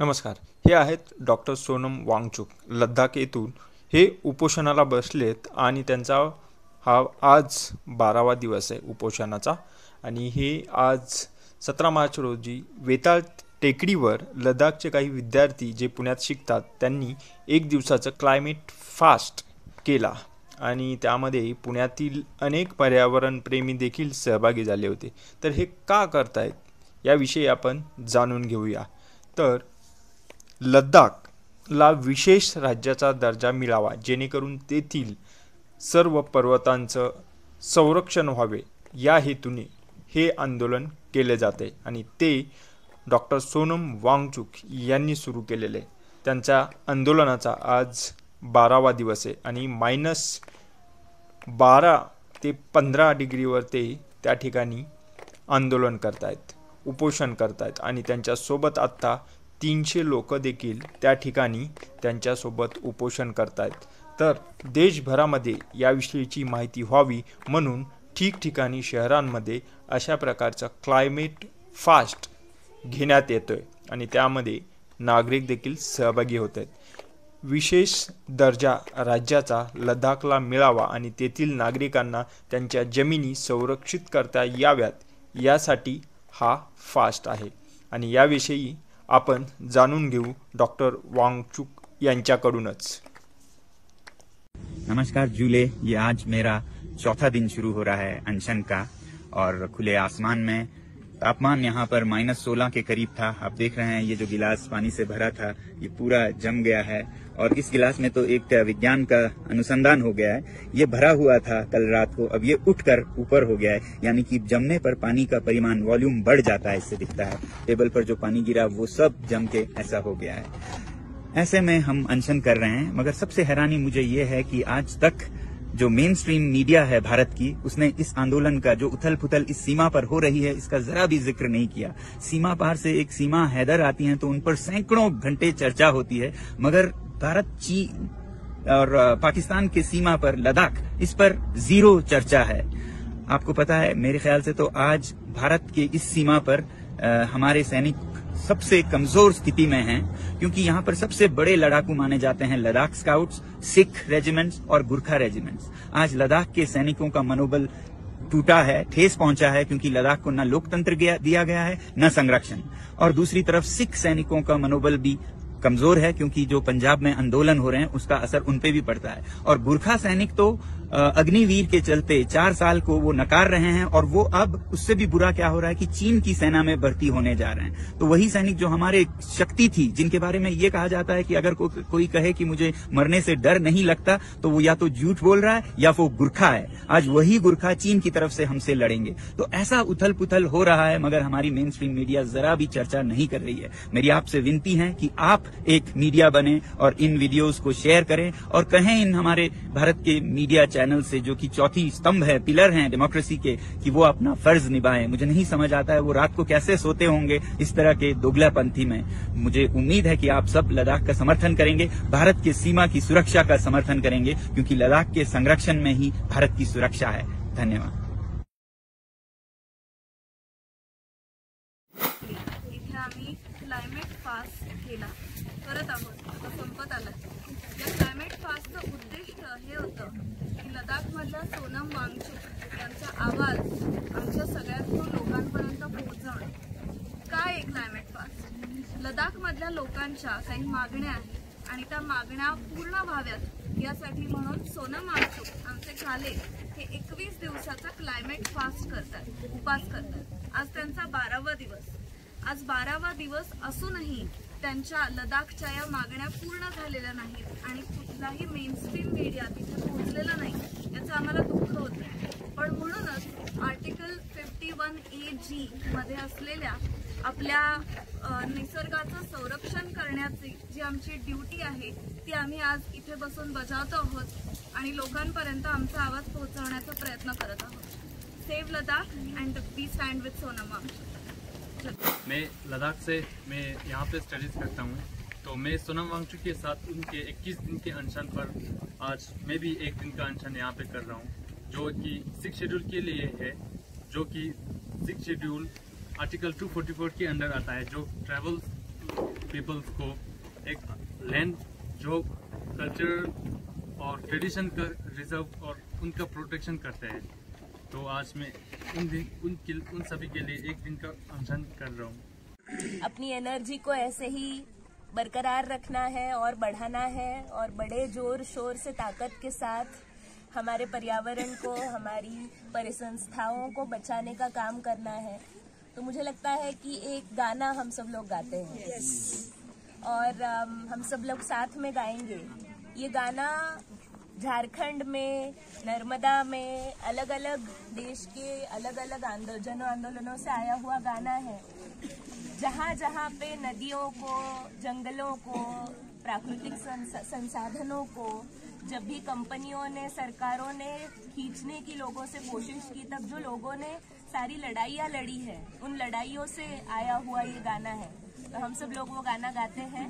नमस्कार. हे आहेत डॉक्टर सोनम वांगचुक. लद्दाख येथून हे उपोषणाला बसलेत आणि त्यांचा हा आज 12वा दिवस आहे उपोषणाचा. आणि हे आज 17 मार्च रोजी वेताळ टेकडीवर लडाखचे काही विद्यार्थी जे पुण्यात शिकतात त्यांनी एक दिवसाचं क्लायमेट फास्ट केला आणि त्यामध्ये पुण्यातील अनेक पर्यावरणप्रेमी देखील सहभागी झाले होते. तर हे का करतायत याविषयी आपण जाणून घेऊया. तर लद्दाखला विशेष राज्याचा दर्जा मिळावा जेणेकरून तेथील सर्व पर्वतांचं संरक्षण व्हावे या हेतूने हे आंदोलन केले जाते आणि ते डॉक्टर सोनम वांगचुक यांनी सुरू केलेले. त्यांच्या आंदोलनाचा आज 12वा दिवस आहे आणि -12 ते 15 डिग्रीवर ते त्या ठिकाणी आंदोलन करतायत, उपोषण करतायत आणि त्यांच्यासोबत आत्ता 300 लोक देखील त्या ठिकाणी त्यांच्यासोबत उपोषण करतायत. तर देशभरामध्ये याविषयीची माहिती व्हावी म्हणून ठिकठिकाणी शहरांमध्ये अशा प्रकारचा क्लायमेट फास्ट घेण्यात येतोय आणि त्यामध्ये नागरिक देखील सहभागी होत आहेत. विशेष दर्जा राज्याचा लडाखला मिळावा आणि तेथील नागरिकांना त्यांच्या जमिनी संरक्षित करता याव्यात यासाठी हा फास्ट आहे आणि याविषयी आपण जाणून घेऊ डॉक्टर वांगचुक यांच्याकडूनच. नमस्कार जूले, ये आज मेरा चौथा दिन शुरू हो रहा है अनशन का और खुले आसमान में तापमान यहाँ पर -16 के करीब था. आप देख रहे हैं ये जो गिलास पानी से भरा था ये पूरा जम गया है और इस गिलास में तो एक विज्ञान का अनुसंधान हो गया है. ये भरा हुआ था कल रात को, अब ये उठकर ऊपर हो गया है, यानी कि जमने पर पानी का परिमाण वॉल्यूम बढ़ जाता है. इससे दिखता है टेबल पर जो पानी गिरा वो सब जम के ऐसा हो गया है. ऐसे में हम अनशन कर रहे हैं, मगर सबसे हैरानी मुझे ये है कि आज तक जो मेन स्ट्रीम मीडिया है भारत की उसने इस आंदोलन का जो उथल पुथल इस सीमा पर हो रही है इसका जरा भी जिक्र नहीं किया. सीमा पार से एक सीमा हैदर आती है तो उन पर सैकड़ों घंटे चर्चा होती है, मगर भारत, चीन और पाकिस्तान के सीमा पर लद्दाख इस पर जीरो चर्चा है. आपको पता है, मेरे ख्याल से तो आज भारत के इस सीमा पर हमारे सैनिक सबसे कमजोर स्थिति में हैं, क्योंकि यहाँ पर सबसे बड़े लड़ाकू माने जाते हैं लद्दाख स्काउट्स, सिख रेजिमेंट्स और गुरखा रेजिमेंट्स. आज लद्दाख के सैनिकों का मनोबल टूटा है, ठेस पहुंचा है, क्योंकि लद्दाख को न लोकतंत्र दिया गया है न संरक्षण. और दूसरी तरफ सिख सैनिकों का मनोबल भी कमजोर है, क्योंकि जो पंजाब में आंदोलन हो रहे हैं उसका असर उनपे भी पड़ता है. और गुरखा सैनिक तो अग्निवीर के चलते 4 साल को वो नकार रहे हैं और वो अब उससे भी बुरा क्या हो रहा है कि चीन की सेना में भर्ती होने जा रहे हैं. तो वही सैनिक जो हमारे शक्ति थी, जिनके बारे में ये कहा जाता है कि अगर कोई कहे कि मुझे मरने से डर नहीं लगता तो वो या तो झूठ बोल रहा है या वो गुरखा है. आज वही गुरखा चीन की तरफ से हमसे लड़ेंगे. तो ऐसा उथल पुथल हो रहा है, मगर हमारी मेन स्ट्रीम मीडिया जरा भी चर्चा नहीं कर रही है. मेरी आपसे विनती है कि आप एक मीडिया बने और इन वीडियोस को शेयर करें और कहें इन हमारे भारत के मीडिया चैनल से, जो कि चौथी स्तंभ है, पिलर हैं डेमोक्रेसी के, कि वो अपना फर्ज निभाएं. मुझे नहीं समझ आता है वो रात को कैसे सोते होंगे इस तरह के दोगलापंथी में. मुझे उम्मीद है कि आप सब लद्दाख का समर्थन करेंगे, भारत के सीमा की सुरक्षा का समर्थन करेंगे, क्योंकि लद्दाख के संरक्षण में ही भारत की सुरक्षा है. धन्यवाद. इथे आम्ही क्लायमेट फास्ट केला करत आहोत, आता संपत आला. या क्लायमेट फास्टचं उद्दिष्ट हे होतं की लडाखमधल्या सोनम वांगचुक यांचा आवाज आमच्या सगळ्यातून लोकांपर्यंत पोहोचवणं. काय आहे क्लायमेट फास्ट? लडाखमधल्या लोकांच्या काही मागण्या आहेत आणि त्या मागण्या पूर्ण व्हाव्यात यासाठी म्हणून सोनम वांगचुक आमचे खाले हे 21 दिवसाचा क्लायमेट फास्ट करतात, उपास करतात. आज त्यांचा 12वा दिवस. आज 12वा दिवस असूनही त्यांच्या लडाखच्या या मागण्या पूर्ण झालेल्या नाहीत आणि कुठलाही मेनस्ट्रीम मीडिया तिथे पोहोचलेला नाही याचं आम्हाला दुःख होतं. पण म्हणूनच आर्टिकल 51A(G) मध्ये असलेल्या आपल्या निसर्गाचं संरक्षण करण्याची जी आमची ड्युटी आहे ती आम्ही आज इथे बसून बजावतो आहोत आणि लोकांपर्यंत आमचा आवाज पोहोचवण्याचा प्रयत्न करत आहोत. Save Ladakh and we stand with Sonam Wangchuk. मैं लद्दाख से यहाँ पे स्टडीज़ करता हूँ, तो मैं सोनम वांगचुक के साथ उनके 21 दिन के अनशन पर आज मैं भी 1 दिन का अनशन यहाँ पे कर रहा हूँ, जो कि 6 शेड्यूल के लिए है, जो कि 6 शेड्यूल आर्टिकल 244 के अंडर आता है, जो ट्रैवल पीपल्स को एक लैंड जो कल्चर और ट्रेडिशन का रिजर्व और उनका प्रोटेक्शन करते हैं। तो आज मैं उन सभी के लिए एक दिन का अनशन कर रहा हूँ। अपनी एनर्जी को ऐसे ही बरकरार रखना है और बढ़ाना है और बड़े जोर शोर से ताकत के साथ हमारे पर्यावरण को, हमारी परिसंस्थाओं को बचाने का काम करना है। तो मुझे लगता है कि एक गाना हम सब लोग गाते हैं और हम सब लोग साथ में गाएंगे। ये गाना झारखंड में, नर्मदा में, अलग अलग देश के अलग अलग आंदोलनों से आया हुआ गाना है। जहाँ जहाँ पे नदियों को, जंगलों को, प्राकृतिक संसाधनों को जब भी कंपनियों ने, सरकारों ने खींचने की लोगों से कोशिश की, तब जो लोगों ने सारी लड़ाइयाँ लड़ी है, उन लड़ाइयों से आया हुआ ये गाना है। तो हम सब लोग वो गाना गाते हैं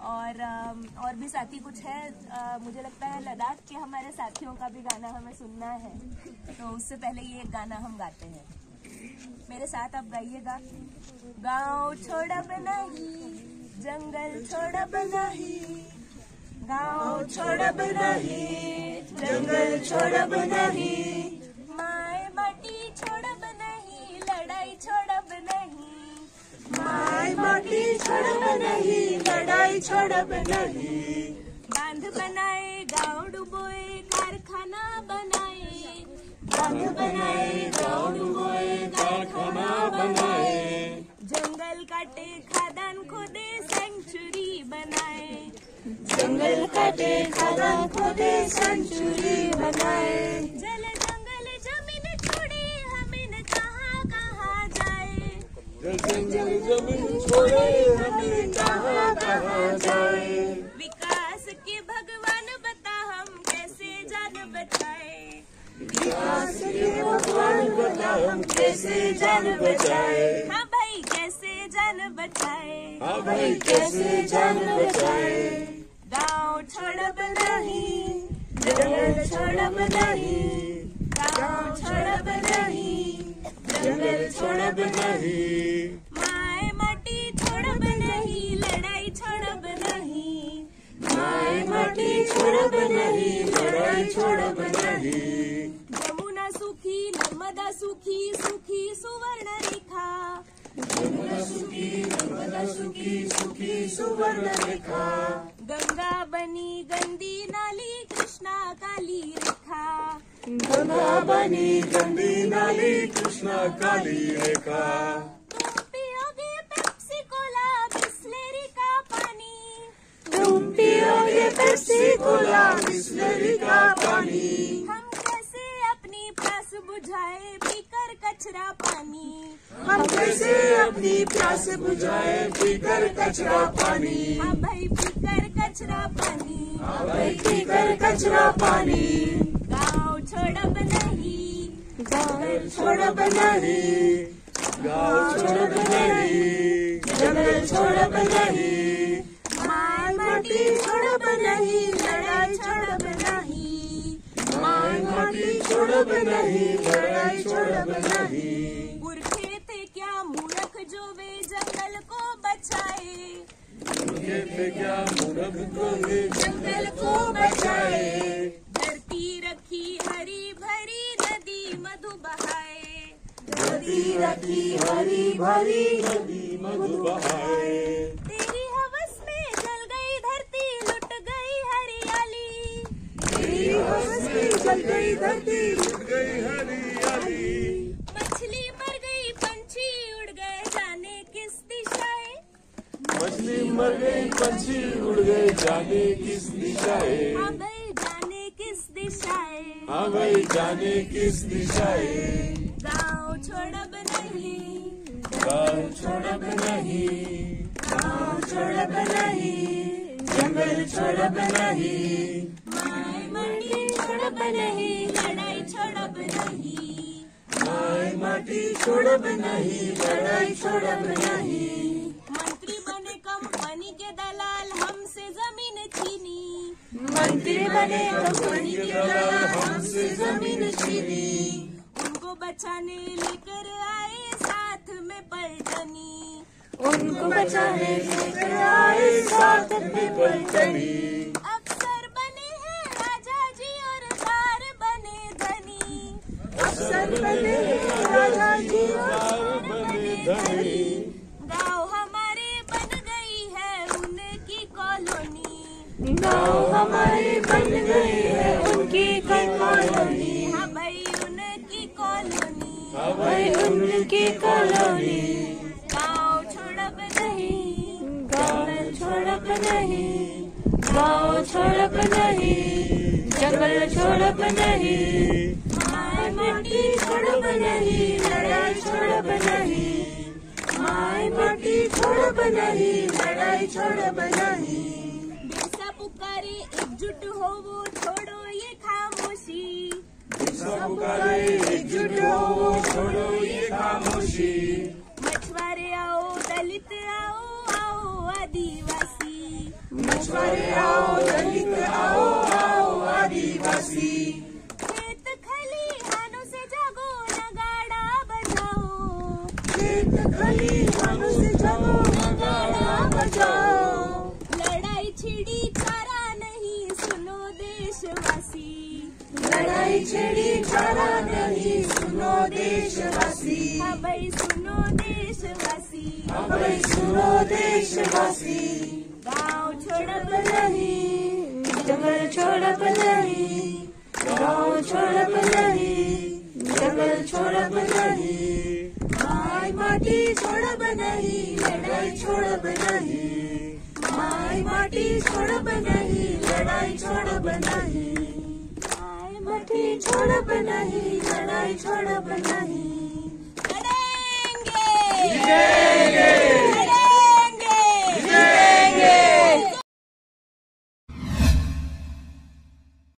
और भी साथी कुछ है। मुझे लगता है लद्दाख के हमारे साथियों का भी गाना हमें सुनना है, तो उससे पहले ये एक गाना हम गाते हैं। मेरे साथ आप गाइएगा। गाँव छोड़ब नहीं, जंगल छोड़ब नहीं, गाँव छोड़ब नहीं, जंगल छोड़ब नहीं, माय माटी छोड़ब नहीं, लड़ाई छोड़ब नहीं, माय माटी छोड़ब नहीं, लड़ाई छोड़ब नहीं। बांध बनाए, गाँव डुबोए, कारखाना बनाए, बांध बनाए, गाँव डुबोए, कारखाना बनाए, जंगल काटे, खादान खोदे, सेंचुरी बनाए, जंगल काटे, खादान खोदे, सेंचुरी बनाए, जल जंगल जमीन छोड़े, हमें कहाँ कहाँ जाए, जंगल जमीन छोड़े, हमें कहाँ कहाँ जाए, विकास के भगवान बता हम कैसे जान बचाए, विकास के भगवान बता हम कैसे जान बचाए। हाँ भाई कैसे जान बचाए, हाँ भाई कैसे जान बचाए। गाँव छोड़ब नहीं, जंगल छोड़ब नहीं, गाँव छोड़ब नहीं, जंगल छोड़ब नहीं, माय माटी छोड़ब नहीं, लड़ाई छोड़ब नहीं, माय माटी छोड़ब नहीं, लड़ाई छोड़ब नहीं। यमुना सूखी, नर्मदा सूखी, सूखी सुवर्ण रेखा, यमुना सूखी, नर्मदा सूखी, सूखी सुवर्ण रेखा, गंगा बनी गंदी नाली, कृष्णा काली रेखा, गंगा बनी गंदी नाली, कृष्णा काली रेखा। तुम पियोगे पेप्सी कोला, बिस्लेरी का पानी, तुम पियोगे पेप्सी कोला, बिस्लेरी का पानी, हम कैसे अपनी प्यास बुझाए, पीकर कचरा पानी, हम कैसे अपनी प्यास बुझाए, पीकर कचरा पानी। हाँ भाई पीकर कचरा पानी, हाँ भाई पीकर कचरा पानी। गाँव छोड़ब नहीं, जंगल छोड़ब नहीं, गाँव छोड़ब नहीं, जंगल छोड़ब नहीं, माय माटी छोड़ब नहीं, लड़ाई छोड़ब नहीं, माय माटी छोड़ब नहीं, लड़ाई छोड़ब नहीं। पुरखे थे क्या मूर्ख जो वे जंगल को बचाए, पुरखे थे क्या मूर्ख जो वे जंगल को बचाए, धरती रखी हरी भरी, नदी मधु बहाए, धरती रखी हरी भरी, नदी मधु बहाए, तेरी हवस में जल गई धरती, लुट गई हरियाली, तेरी हवस में जल गई धरती, लुट गई हरियाली, मछली मर गई, पंछी उड़ गए, जाने किस दिशाएं, मछली मर गई, पंछी उड़ गए, जाने किस दिशाएं। हाँ भाई जाने किस दिशाएं, हाँ भाई जाने किस दिशाएं। गाँव छोड़ब नहीं, गाँव छोड़ब नहीं, गाँव छोड़ब नहीं, जंगल छोड़ब नहीं, माय माटी छोड़ब नहीं, लड़ाई छोड़ब नहीं, माय माटी छोड़ब नहीं, लड़ाई छोड़ब नहीं। मंत्री बने कंपनी के दलाल, हमसे जमीन छीनी, मंत्री बने कंपनी के दलाल, हमसे जमीन छीनी, उनको बचाने लेकर आए साथ में पलटनी, उनको बचाने लेकर आए सार्थक भी पलटनी। अफसर बने हैं राजा जी और कार बने धनी। अफसर बने राजा जी और बने धनी। गाँव हमारे बन गई है उनकी कॉलोनी। गाँव हमारे बन गई है उनकी कॉलोनी। हाँ भाई उनकी कॉलोनी। भाई उनकी कॉलोनी। गाँव छोड़ब नहीं, गाँव छोड़ब नहीं, गाँव छोड़ब नहीं, जंगल छोड़ब नहीं, माय माटी छोड़ब नहीं, लड़ाई छोड़ब नहीं, माय माटी छोड़ब नहीं, लड़ाई छोड़ब नहीं। बिरसा पुकारे एकजुट हो वो छोड़ो ये खामोशी। बिरसा पुकारे एकजुट हो वो छोड़ो ये खामोशी। मछुआरे आओ दलित आओ आओ आदिवासी। मछुआरे आओ दलित आओ आओ आदिवासी। खेत खलिहानों से जागो नगाड़ा बजाओ। खेत खलिहानों से जागो नगाड़ा बजाओ। लड़ाई छिड़ी चारा नहीं सुनो देशवासी। लड़ाई छिड़ी चारा नहीं सुनो देशवासी। हाँ भाई सुनो देशवासी। हाँ भाई सुनो देशवासी। गाँव छोड़ब नहीं, जंगल छोड़ब नहीं, गाँव छोड़ब नहीं, जंगल छोड़ब नहीं, माय माटी छोड़ब नहीं, लड़ाई छोड़ब नहीं, माय माटी छोड़ब नहीं, लड़ाई छोड़ब नहीं, माय माटी छोड़ब नहीं, लड़ाई छोड़ब नहीं। लड़ेंगे।